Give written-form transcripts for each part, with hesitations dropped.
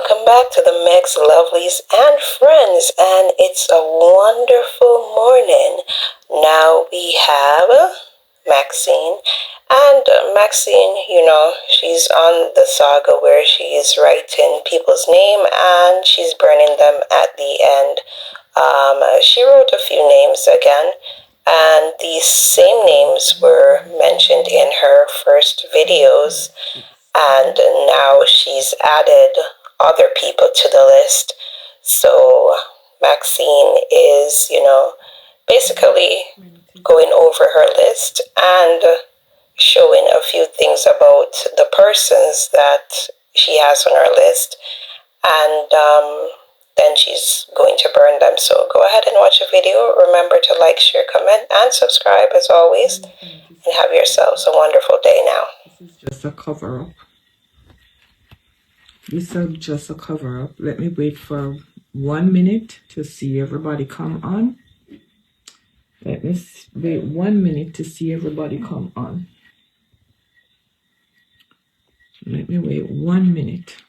Welcome back to the Mix Lovelies and Friends, and it's a wonderful morning. Now we have Maxine, and Maxine, she's on the saga where she is writing people's name and she's burning them at the end. She wrote a few names again, and these same names were mentioned in her first videos, and now she's added other people to the list. So Maxine is, basically going over her list and showing a few things about the persons that she has on her list, and then she's going to burn them. So go ahead and watch the video. Remember to like, share, comment, and subscribe as always, and have yourselves a wonderful day now. This is just a cover up. This is just a cover up. Let me wait for 1 minute to see everybody come on. Let me wait 1 minute to see everybody come on. Let me wait 1 minute.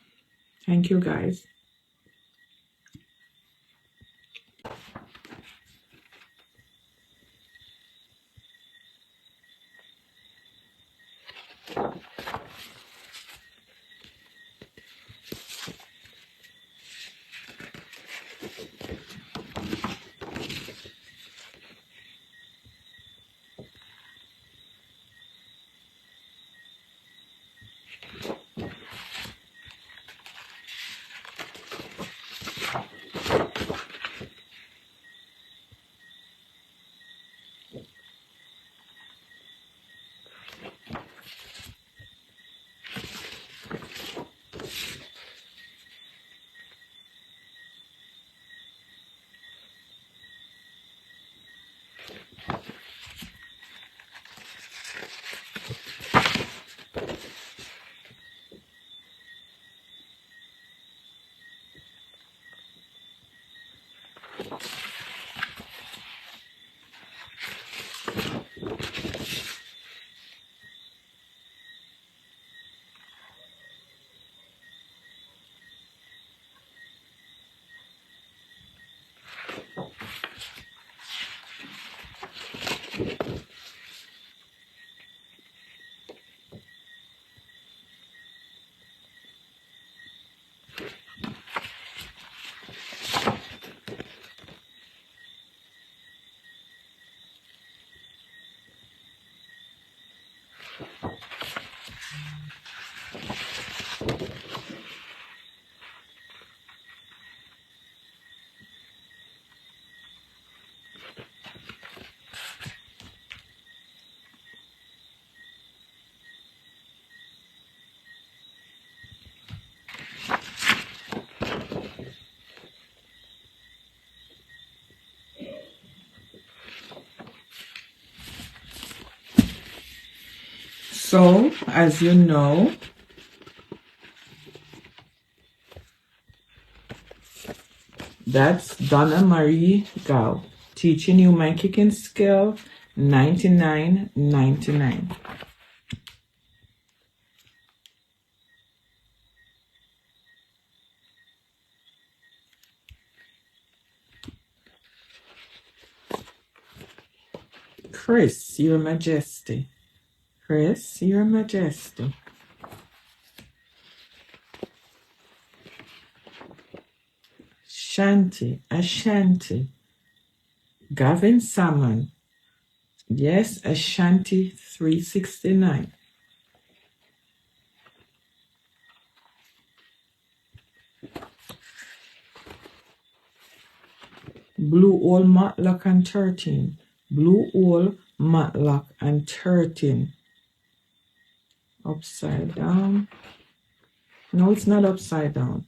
Thank you, guys. So, as you know, that's Donna Marie Gao teaching you my kicking skill 99.99. Chris, your majesty. Chris, your majesty. Shanti, Ashanti. Gavin Salmon. Yes, Ashanti 369. Blue Owl Matlock and 13. Blue Owl Matlock and 13. Upside down. No, it's not upside down.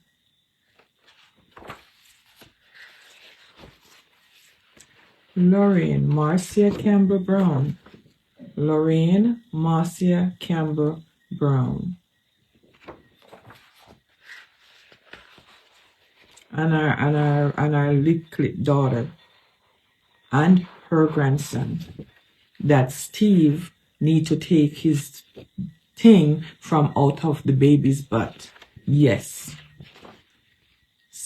Lorraine Marcia Campbell Brown. Lorraine Marcia Campbell Brown. And our lip clip daughter and her grandson. That Steve need to take his thing from out of the baby's butt. Yes.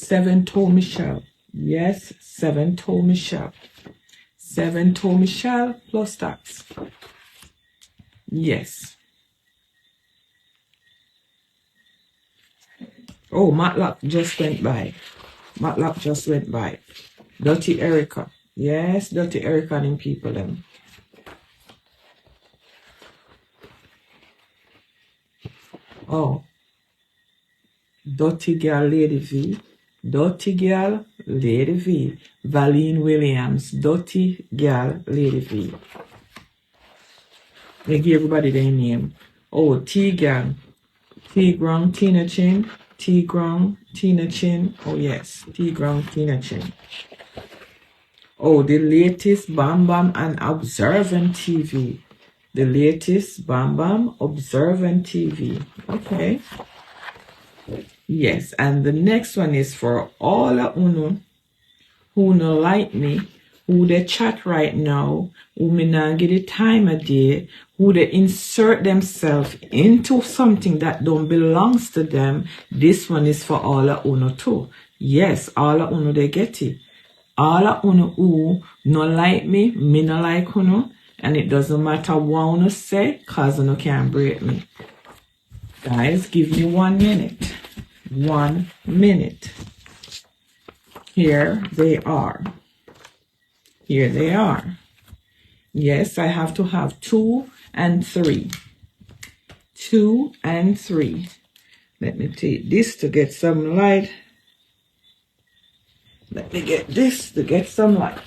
7-toe Michelle. Yes, 7-toe Michelle. 7-toe Michelle plus tax. Yes. Oh, Matlock just went by. Matlock just went by. Dirty Erica. Yes, Dirty Erica and them people them. Oh. Dirty Girl Lady V. Dirty Girl Lady V. Valine Williams. Dirty Girl Lady V. They give everybody their name. Oh, T-Gang. T-Grong Tina Chin. T-Grong Tina Chin. Oh, yes. T-Grong Tina Chin. Oh, the latest Bam Bam and Observant TV. The latest Bam Bam Observant TV. Okay. Yes, and the next one is for all of uno who no like me, who they chat right now, who me not get the time of day, who they insert themselves into something that don't belongs to them. This one is for all of uno too. Yes, all of uno they get it. All of uno who no like me no like uno, and it doesn't matter what uno say, cause uno can't break me. Guys, give me 1 minute. 1 minute. Here they are. Here they are. Yes, I have to have 2 and 3. 2 and 3. Let me take this to get some light. Let me get this to get some light.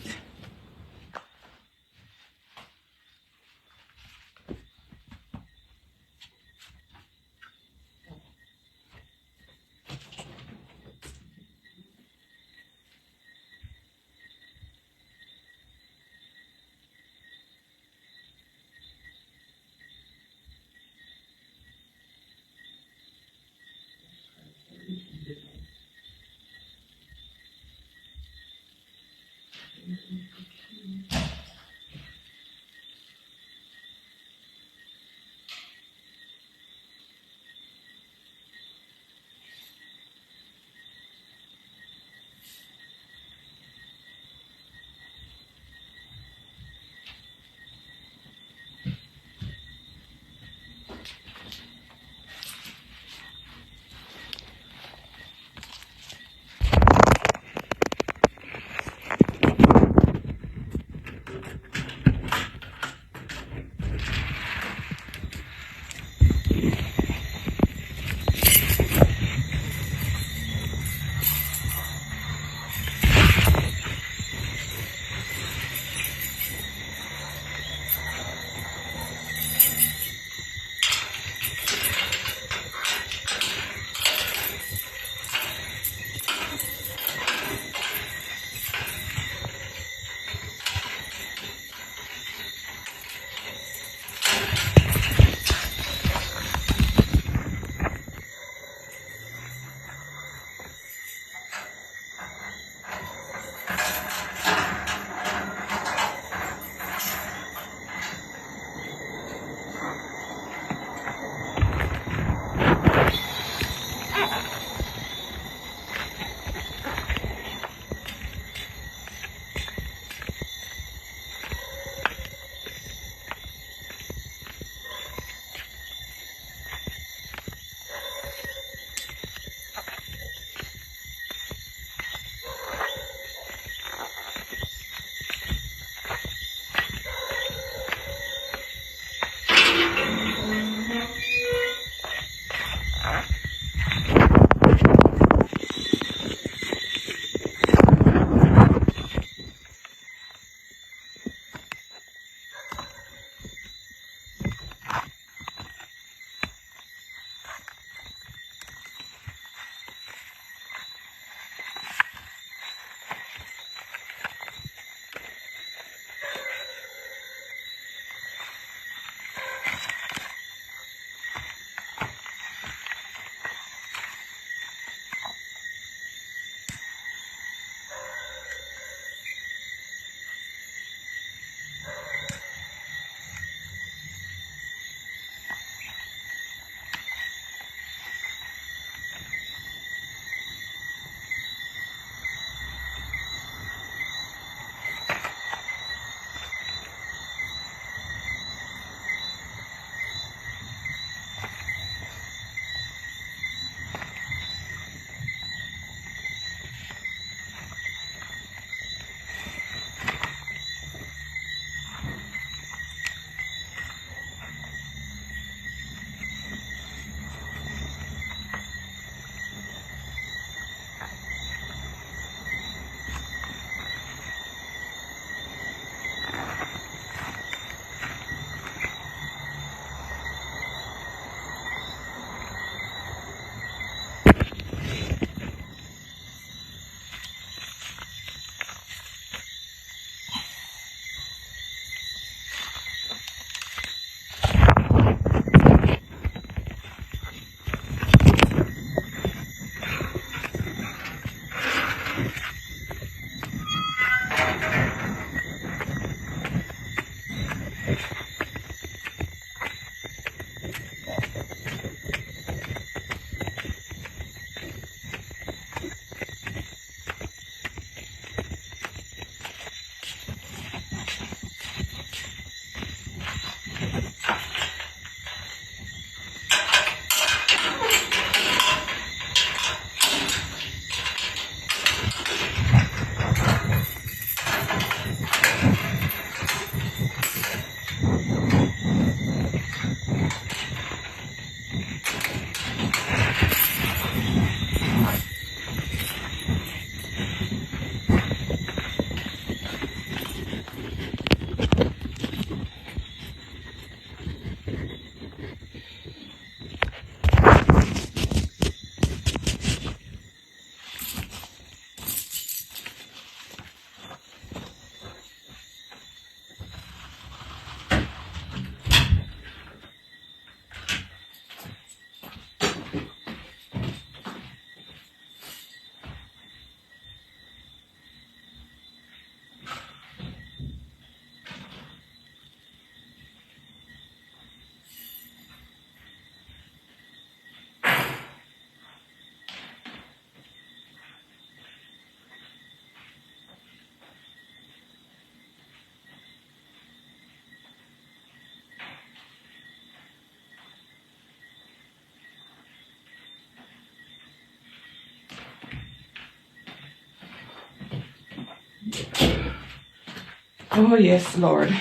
Oh, yes, Lord.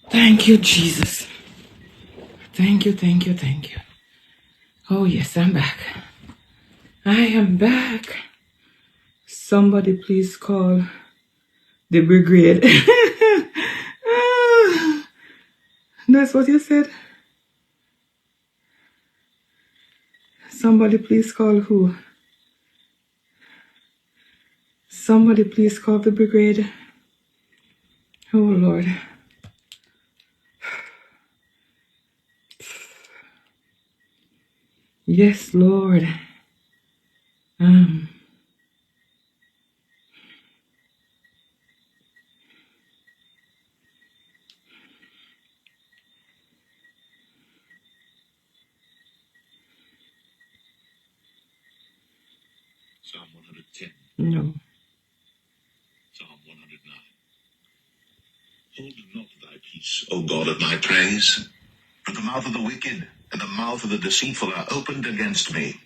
Thank you, Jesus. Thank you, thank you, thank you. Oh, yes, I'm back. I am back. Somebody please call the brigade. That's what you said. Somebody please call who? Somebody please call the brigade. Oh, Lord. Yes, Lord. Psalm 110. No. Psalm 109. Hold not thy peace, O God of my praise. For the mouth of the wicked and the mouth of the deceitful are opened against me.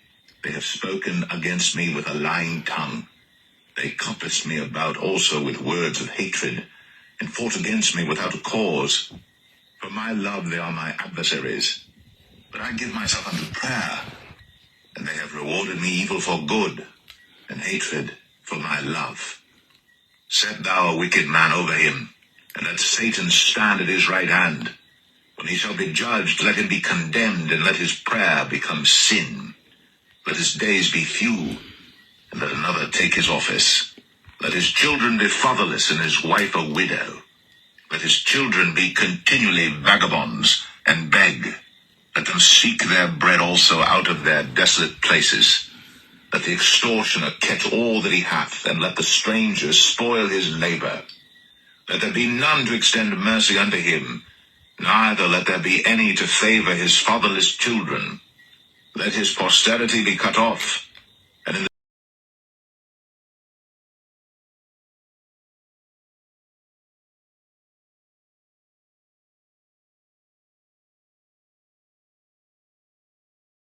They have spoken against me with a lying tongue. They compassed me about also with words of hatred, and fought against me without a cause. For my love they are my adversaries. But I give myself unto prayer, and they have rewarded me evil for good, and hatred for my love. Set thou a wicked man over him, and let Satan stand at his right hand. When he shall be judged, let him be condemned, and let his prayer become sin. Let his days be few, and let another take his office. Let his children be fatherless, and his wife a widow. Let his children be continually vagabonds, and beg. Let them seek their bread also out of their desolate places. Let the extortioner catch all that he hath, and let the stranger spoil his labor. Let there be none to extend mercy unto him, neither let there be any to favor his fatherless children. Let his posterity be cut off,